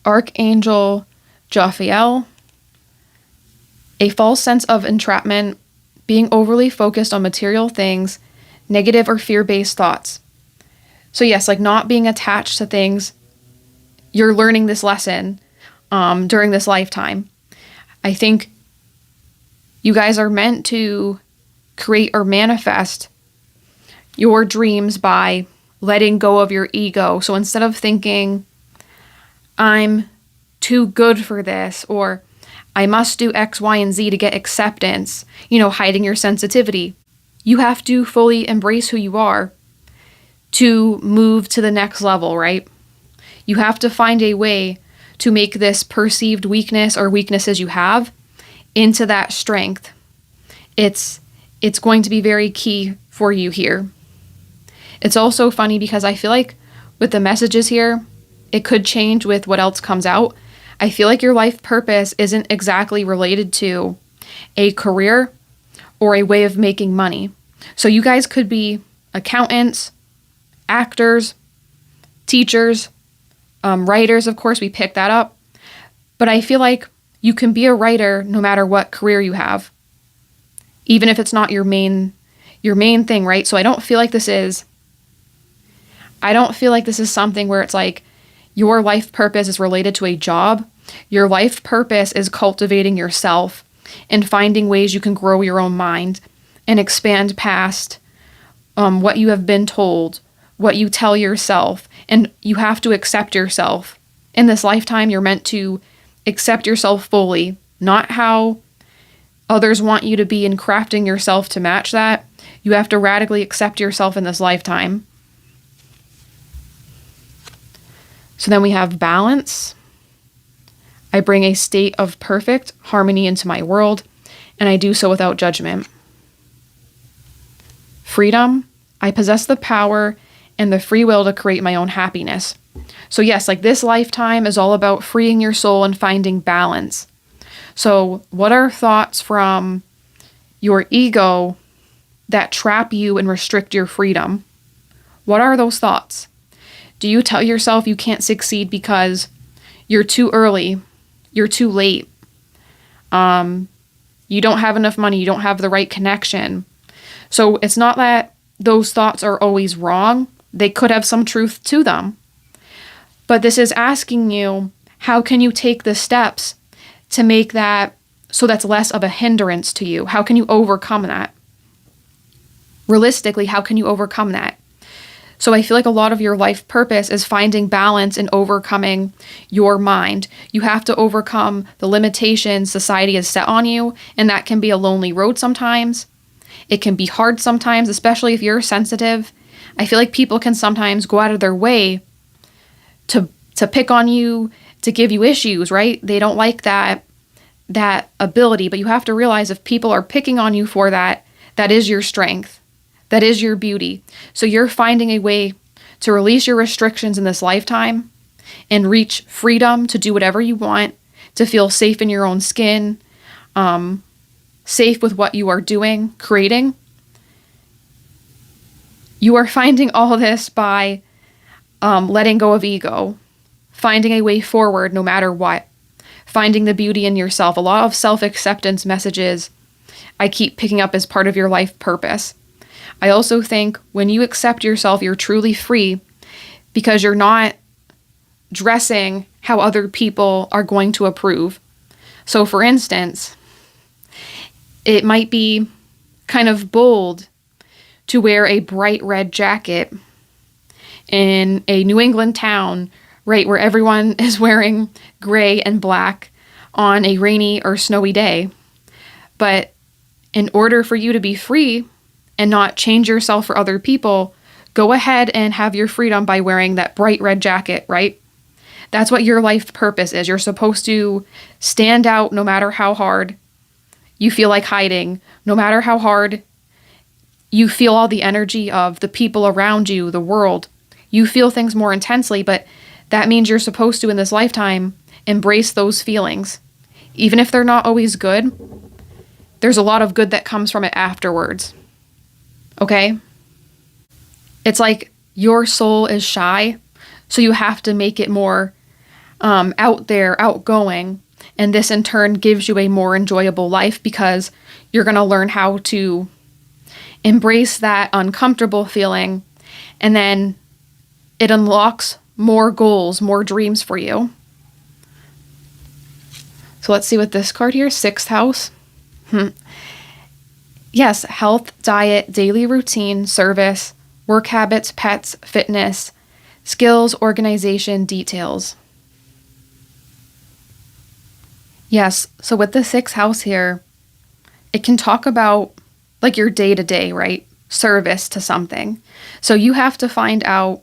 Archangel Jophiel, a false sense of entrapment, being overly focused on material things, negative or fear-based thoughts. So yes, like not being attached to things. You're learning this lesson during this lifetime. I think you guys are meant to create or manifest your dreams by letting go of your ego. So instead of thinking, I'm too good for this, or I must do X, Y, and Z to get acceptance, hiding your sensitivity, you have to fully embrace who you are to move to the next level, right? You have to find a way to make this perceived weakness or weaknesses you have into that strength. It's going to be very key for you here. It's also funny because I feel like with the messages here, it could change with what else comes out. I feel like your life purpose isn't exactly related to a career or a way of making money. So you guys could be accountants, actors, teachers, writers, of course, we picked that up. But I feel like you can be a writer no matter what career you have, even if it's not your main thing, right? So I don't feel like this is something where it's like your life purpose is related to a job. Your life purpose is cultivating yourself and finding ways you can grow your own mind and expand past what you have been told, what you tell yourself, and you have to accept yourself. In this lifetime, you're meant to accept yourself fully, not how others want you to be and crafting yourself to match that. You have to radically accept yourself in this lifetime. So then we have balance. I bring a state of perfect harmony into my world, and I do so without judgment. Freedom. I possess the power and the free will to create my own happiness. So yes, like this lifetime is all about freeing your soul and finding balance. So what are thoughts from your ego that trap you and restrict your freedom? What are those thoughts? Do you tell yourself you can't succeed because you're too early, you're too late, you don't have enough money, you don't have the right connection? So it's not that those thoughts are always wrong. They could have some truth to them. But this is asking you, how can you take the steps to make that so that's less of a hindrance to you? How can you overcome that? Realistically, how can you overcome that? So I feel like a lot of your life purpose is finding balance and overcoming your mind. You have to overcome the limitations society has set on you, and that can be a lonely road sometimes. It can be hard sometimes, especially if you're sensitive. I feel like people can sometimes go out of their way to pick on you to give you issues, right? They don't like that ability, but you have to realize if people are picking on you for that, that is your strength. That is your beauty. So you're finding a way to release your restrictions in this lifetime and reach freedom to do whatever you want, to feel safe in your own skin, safe with what you are doing, creating. You are finding all of this by letting go of ego, finding a way forward no matter what, finding the beauty in yourself. A lot of self-acceptance messages I keep picking up as part of your life purpose. I also think when you accept yourself, you're truly free because you're not dressing how other people are going to approve. So for instance, it might be kind of bold to wear a bright red jacket in a New England town, right, where everyone is wearing gray and black on a rainy or snowy day. But in order for you to be free and not change yourself for other people, go ahead and have your freedom by wearing that bright red jacket, right? That's what your life purpose is. You're supposed to stand out no matter how hard you feel like hiding, no matter how hard you feel all the energy of the people around you, the world. You feel things more intensely, but that means you're supposed to, in this lifetime, embrace those feelings. Even if they're not always good, there's a lot of good that comes from it afterwards. Okay? It's like your soul is shy, so you have to make it more out there, outgoing, and this in turn gives you a more enjoyable life because you're going to learn how to embrace that uncomfortable feeling, and then it unlocks more goals, more dreams for you. So let's see what this card here, 6th house. Yes, health, diet, daily routine, service, work habits, pets, fitness, skills, organization, details. Yes, so with the 6th house here, it can talk about like your day-to-day, right? Service to something. So you have to find out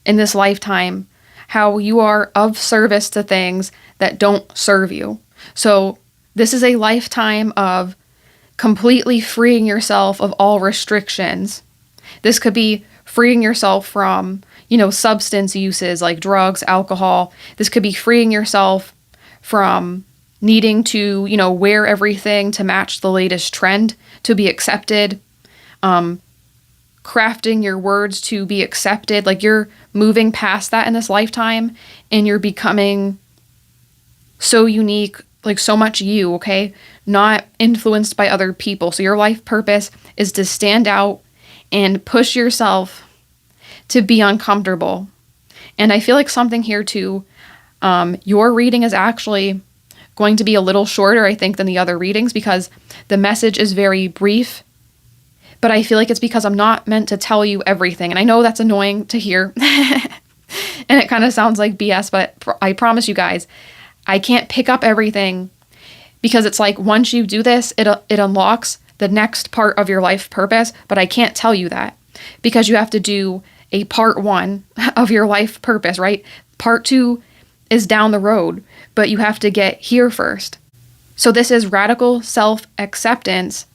in this lifetime how you are of service to things that don't serve you. So this is a lifetime of completely freeing yourself of all restrictions. This could be freeing yourself from, substance uses like drugs, alcohol. This could be freeing yourself from needing to, wear everything to match the latest trend to be accepted, crafting your words to be accepted. Like you're moving past that in this lifetime and you're becoming so unique, like so much you, okay? Not influenced by other people. So your life purpose is to stand out and push yourself to be uncomfortable. And I feel like something here too, your reading is actually going to be a little shorter, I think, than the other readings because the message is very brief, but I feel like it's because I'm not meant to tell you everything. And I know that's annoying to hear and it kind of sounds like BS, but I promise you guys, I can't pick up everything because it's like once you do this, it unlocks the next part of your life purpose, but I can't tell you that because you have to do a part 1 of your life purpose, right? Part 2 is down the road, but you have to get here first. So this is radical self-acceptance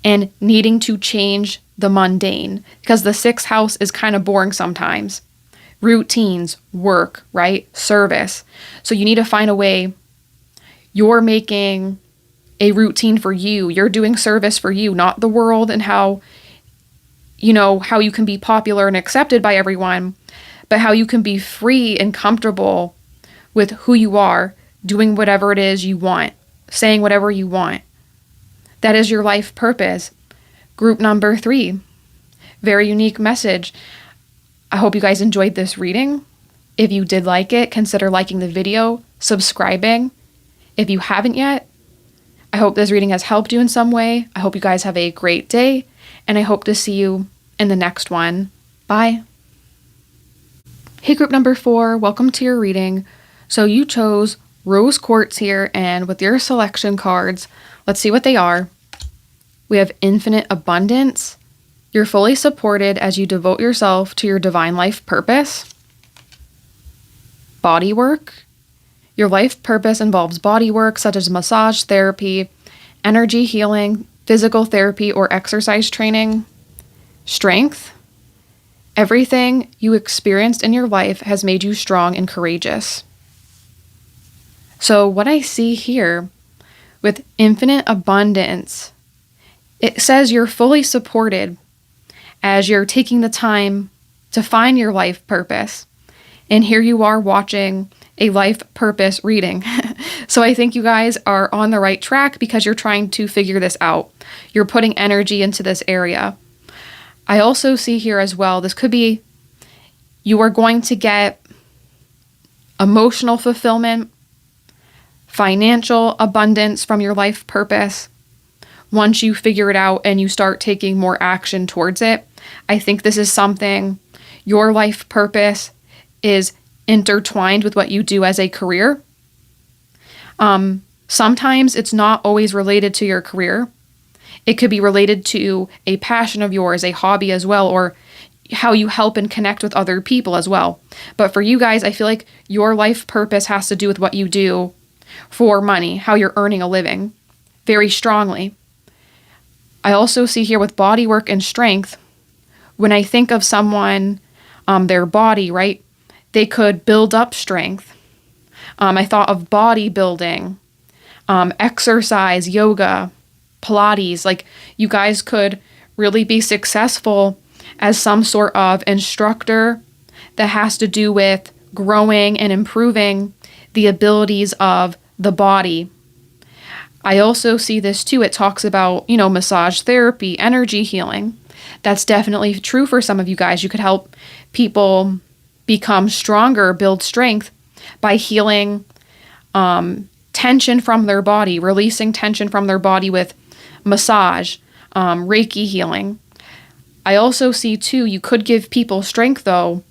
and needing to change the mundane because the 6th house is kind of boring sometimes. Routines, work, right? Service. So you need to find a way you're making a routine for you. You're doing service for you, not the world and how you can be popular and accepted by everyone, but how you can be free and comfortable with who you are, doing whatever it is you want, saying whatever you want. That is your life purpose. Group number 3, very unique message. I hope you guys enjoyed this reading. If you did like it, consider liking the video, subscribing. If you haven't yet, I hope this reading has helped you in some way. I hope you guys have a great day, and I hope to see you in the next one. Bye. Hey, group number 4, welcome to your reading. So you chose rose quartz here, and with your selection cards, let's see what they are. We have infinite abundance. You're fully supported as you devote yourself to your divine life purpose. Body work. Your life purpose involves body work such as massage therapy, energy healing, physical therapy, or exercise training. Strength. Everything you experienced in your life has made you strong and courageous. So what I see here with infinite abundance, it says you're fully supported as you're taking the time to find your life purpose. And here you are watching a life purpose reading. So I think you guys are on the right track because you're trying to figure this out. You're putting energy into this area. I also see here as well, this could be you are going to get emotional fulfillment, financial abundance from your life purpose once you figure it out and you start taking more action towards it. I think this is something, your life purpose is intertwined with what you do as a career. Sometimes it's not always related to your career. It could be related to a passion of yours, a hobby as well, or how you help and connect with other people as well. But for you guys, I feel like your life purpose has to do with what you do for money, how you're earning a living, very strongly. I also see here with body work and strength, when I think of someone, their body, right? They could build up strength. I thought of bodybuilding, exercise, yoga, Pilates. Like, you guys could really be successful as some sort of instructor that has to do with growing and improving the abilities of the body. I also see this too. It talks about, massage therapy, energy healing. That's definitely true for some of you guys. You could help people become stronger, build strength by healing tension from their body, releasing tension from their body with massage, Reiki healing. I also see too, you could give people strength though,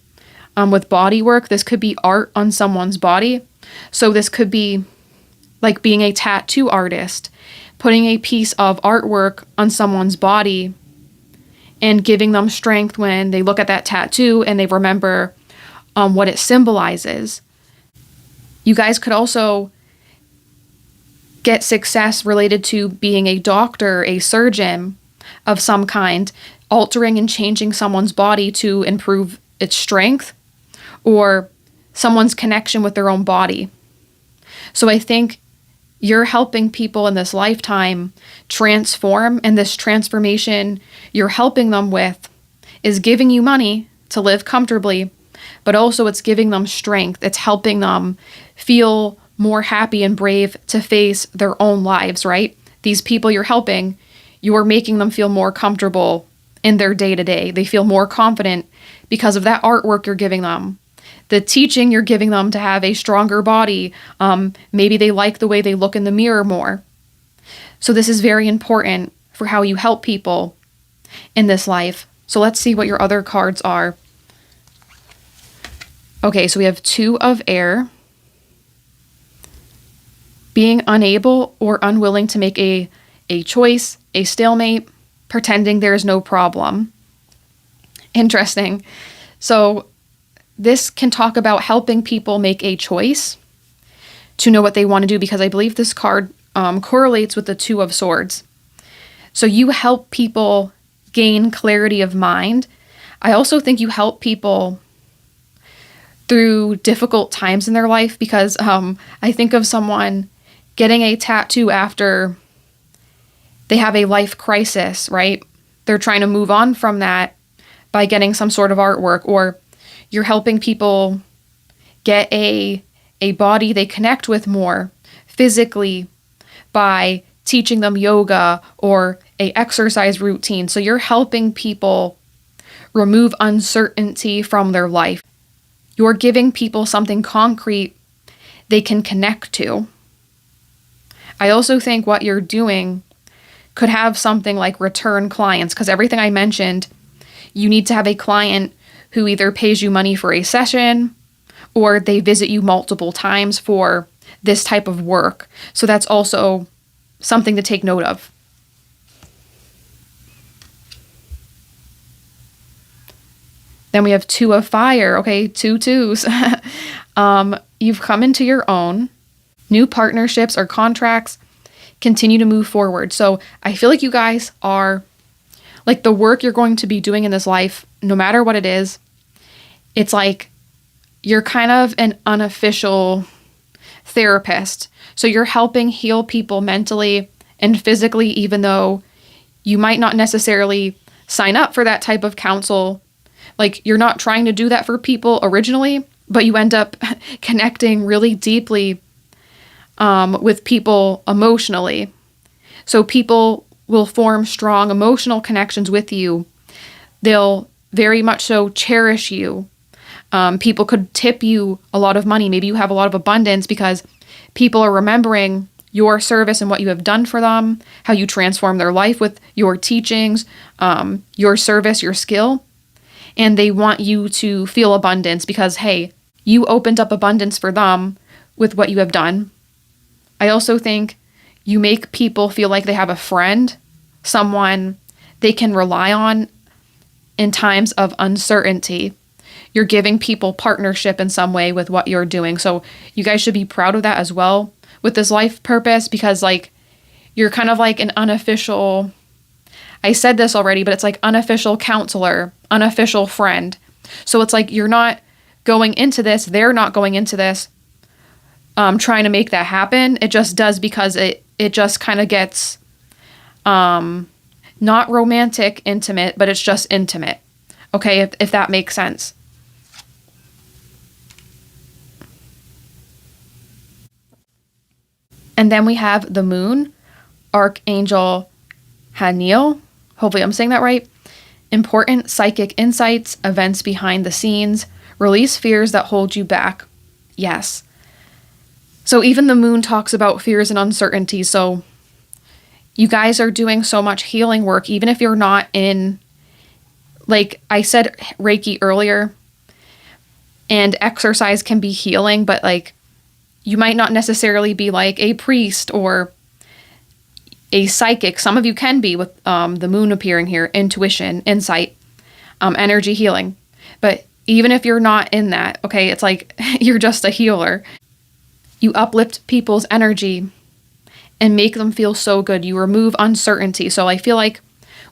with body work. This could be art on someone's body. So this could be like being a tattoo artist, putting a piece of artwork on someone's body and giving them strength when they look at that tattoo and they remember what it symbolizes. You guys could also get success related to being a doctor, a surgeon of some kind, altering and changing someone's body to improve its strength or someone's connection with their own body. So I think you're helping people in this lifetime transform, and this transformation you're helping them with is giving you money to live comfortably, but also it's giving them strength. It's helping them feel more happy and brave to face their own lives, right? These people you're helping, you are making them feel more comfortable in their day-to-day. They feel more confident because of that artwork you're giving them. The teaching you're giving them to have a stronger body. Maybe they like the way they look in the mirror more. So this is very important for how you help people in this life. So let's see what your other cards are. Okay, so we have 2 of air. Being unable or unwilling to make a choice, a stalemate, pretending there is no problem. Interesting. So this can talk about helping people make a choice to know what they want to do, because I believe this card correlates with the 2 of swords. So you help people gain clarity of mind. I also think you help people through difficult times in their life, because I think of someone getting a tattoo after they have a life crisis, right? They're trying to move on from that by getting some sort of artwork, or you're helping people get a body they connect with more physically by teaching them yoga or a exercise routine. So you're helping people remove uncertainty from their life. You're giving people something concrete they can connect to. I also think what you're doing could have something like return clients, because everything I mentioned, you need to have a client who either pays you money for a session or they visit you multiple times for this type of work. So that's also something to take note of. Then we have 2 of fire. Okay, 2 twos. You've come into your own. new partnerships or contracts continue to move forward. So I feel like you guys are, like, the work you're going to be doing in this life, no matter what it is, it's like you're kind of an unofficial therapist. So you're helping heal people mentally and physically, even though you might not necessarily sign up for that type of counsel. Like, you're not trying to do that for people originally, but you end up connecting really deeply with people emotionally. So people will form strong emotional connections with you. They'll very much so cherish you. People could tip you a lot of money. Maybe you have a lot of abundance because people are remembering your service and what you have done for them, how you transform their life with your teachings, your service, your skill. And they want you to feel abundance because, hey, you opened up abundance for them with what you have done. I also think you make people feel like they have a friend, someone they can rely on in times of uncertainty. You're giving people partnership in some way with what you're doing. So you guys should be proud of that as well with this life purpose, because like you're kind of like an unofficial, I said this already, but it's like unofficial counselor, unofficial friend. So it's like you're not going into this, they're not going into this trying to make that happen. It just does because it just kind of gets not romantic, intimate, but it's just intimate. Okay, if that makes sense. And then we have the moon, Archangel Haniel. Hopefully I'm saying that right. Important psychic insights, events behind the scenes, release fears that hold you back. Yes. So even the moon talks about fears and uncertainty. So you guys are doing so much healing work, even if you're not in, like I said, Reiki earlier, and exercise can be healing, but like you might not necessarily be like a priest or a psychic. Some of you can be with the moon appearing here, intuition, insight, energy healing. But even if you're not in that, okay, it's like you're just a healer. You uplift people's energy and make them feel so good. You remove uncertainty. So I feel like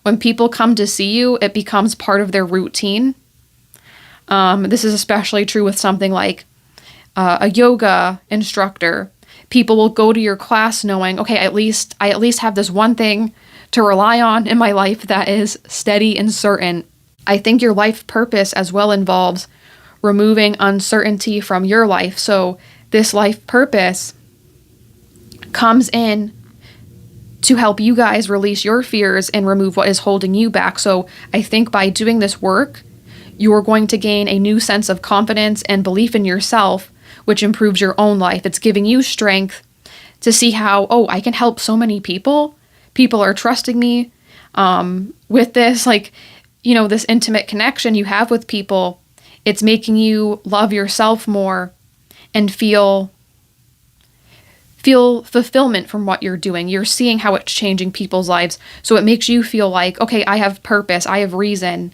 when people come to see you, it becomes part of their routine. This is especially true with something like a yoga instructor. People will go to your class knowing, okay, I at least have this one thing to rely on in my life that is steady and certain. I think your life purpose as well involves removing uncertainty from your life. So this life purpose comes in to help you guys release your fears and remove what is holding you back. So I think by doing this work, you are going to gain a new sense of confidence and belief in yourself, which improves your own life. It's giving you strength to see how, oh, I can help so many people. People are trusting me with this, like, you know, this intimate connection you have with people. It's making you love yourself more and feel fulfillment from what you're doing. You're seeing how it's changing people's lives. So it makes you feel like, okay, I have purpose. I have reason.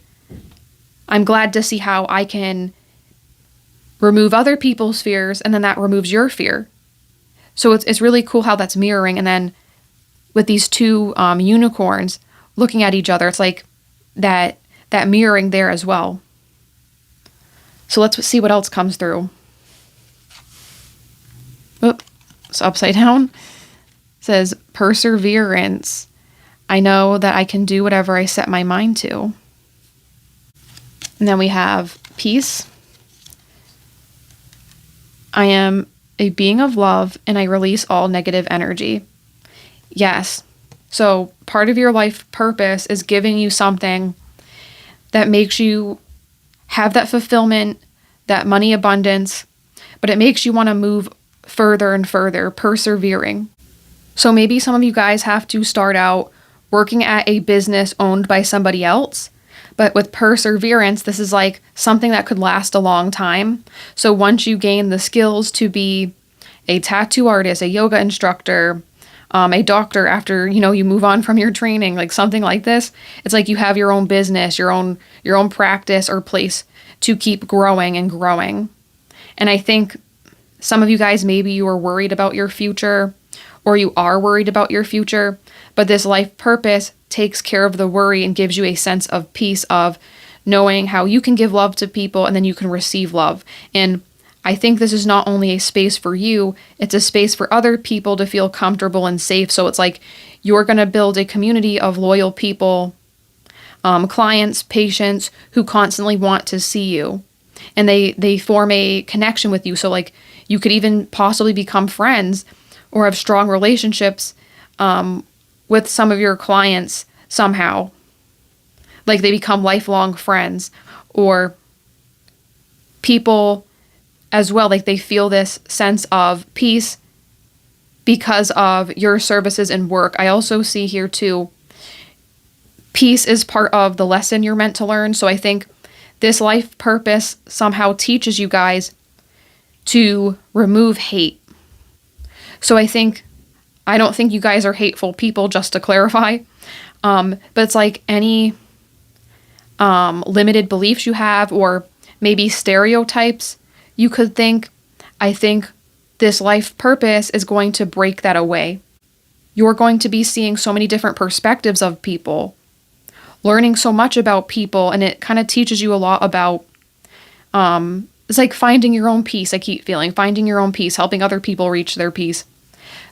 I'm glad to see how I can remove other people's fears, and then that removes your fear. So it's really cool how that's mirroring. And then with these two unicorns looking at each other, it's like that mirroring there as well. So let's see what else comes through. Oop, it's upside down. It says perseverance. I know that I can do whatever I set my mind to. And then we have peace. I am a being of love and I release all negative energy. Yes. So part of your life purpose is giving you something that makes you have that fulfillment, that money abundance, but it makes you want to move further and further, persevering. So maybe some of you guys have to start out working at a business owned by somebody else. But with perseverance, this is like something that could last a long time. So once you gain the skills to be a tattoo artist, a yoga instructor, a doctor after, you move on from your training, like something like this, it's like you have your own business, your own practice or place to keep growing and growing. And I think Some of you guys, maybe you are worried about your future, or you are worried about your future, but this life purpose takes care of the worry and gives you a sense of peace of knowing how you can give love to people and then you can receive love. And I think this is not only a space for you, it's a space for other people to feel comfortable and safe. So it's like you're going to build a community of loyal people, clients, patients who constantly want to see you. And they form a connection with you. So like you could even possibly become friends or have strong relationships with some of your clients somehow. Like they become lifelong friends, or people as well, like they feel this sense of peace because of your services and work. I also see here too, peace is part of the lesson you're meant to learn. So I think this life purpose somehow teaches you guys to remove hate. So I don't think you guys are hateful people, just to clarify. But it's like any limited beliefs you have, or maybe stereotypes you could think. I think this life purpose is going to break that away. You're going to be seeing so many different perspectives of people, learning so much about people, and it kind of teaches you a lot about, it's like finding your own peace. I keep feeling finding your own peace, helping other people reach their peace.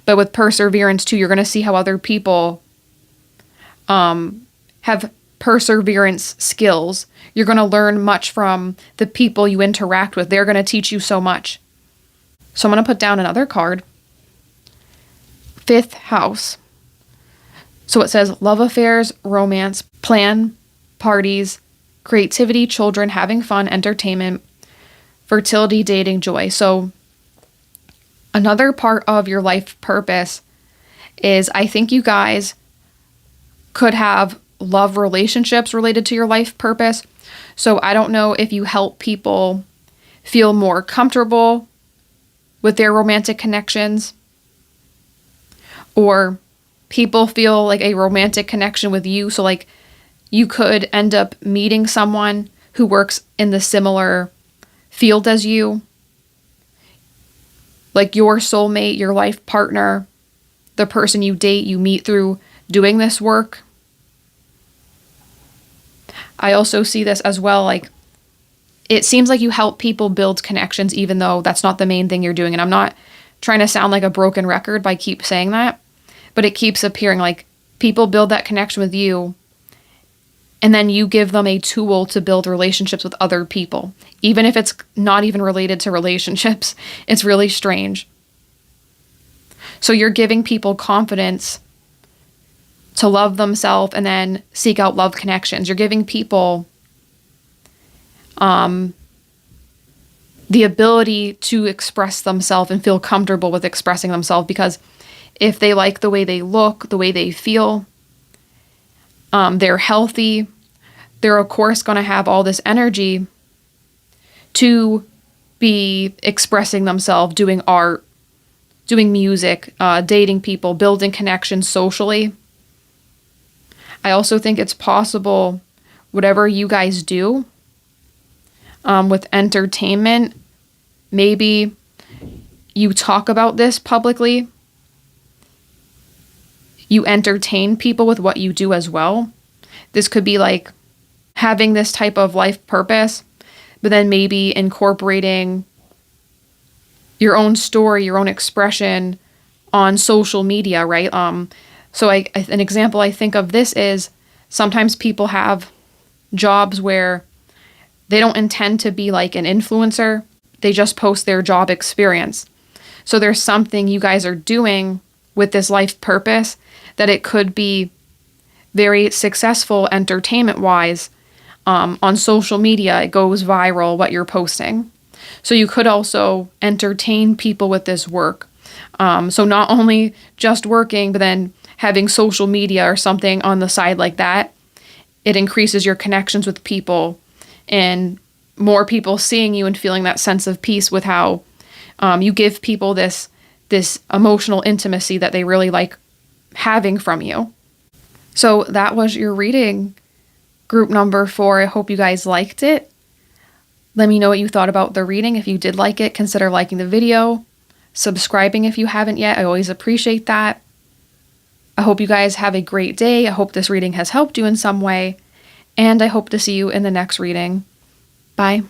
But with perseverance too, you're going to see how other people have perseverance skills. You're going to learn much from the people you interact with. They're going to teach you so much. So I'm going to put down another card. 5th house. So it says love affairs, romance, plan, parties, creativity, children, having fun, entertainment, fertility, dating, joy. So another part of your life purpose is I think you guys could have love relationships related to your life purpose. So I don't know if you help people feel more comfortable with their romantic connections, or people feel like a romantic connection with you. So like you could end up meeting someone who works in the similar field as you, like your soulmate, your life partner, the person you date, you meet through doing this work. I also see this as well, like it seems like you help people build connections even though that's not the main thing you're doing. And I'm not trying to sound like a broken record by keep saying that, but it keeps appearing like people build that connection with you and then you give them a tool to build relationships with other people. Even if it's not even related to relationships, it's really strange. So you're giving people confidence to love themselves and then seek out love connections. You're giving people the ability to express themselves and feel comfortable with expressing themselves, because if they like the way they look, the way they feel, they're healthy, they're of course going to have all this energy to be expressing themselves, doing art, doing music, dating people, building connections socially. I also think it's possible, whatever you guys do with entertainment, maybe you talk about this publicly. You entertain people with what you do as well. This could be like having this type of life purpose, but then maybe incorporating your own story, your own expression on social media, right? So an example I think of this is sometimes people have jobs where they don't intend to be like an influencer. They just post their job experience. So there's something you guys are doing with this life purpose that it could be very successful entertainment-wise on social media. It goes viral, what you're posting. So you could also entertain people with this work. So not only just working, but then having social media or something on the side like that, it increases your connections with people and more people seeing you and feeling that sense of peace with how you give people this emotional intimacy that they really like having from you. So that was your reading, group number 4. I hope you guys liked it. Let me know what you thought about the reading. If you did like it, consider liking the video, subscribing if you haven't yet. I always appreciate that. I hope you guys have a great day. I hope this reading has helped you in some way, and I hope to see you in the next reading. Bye.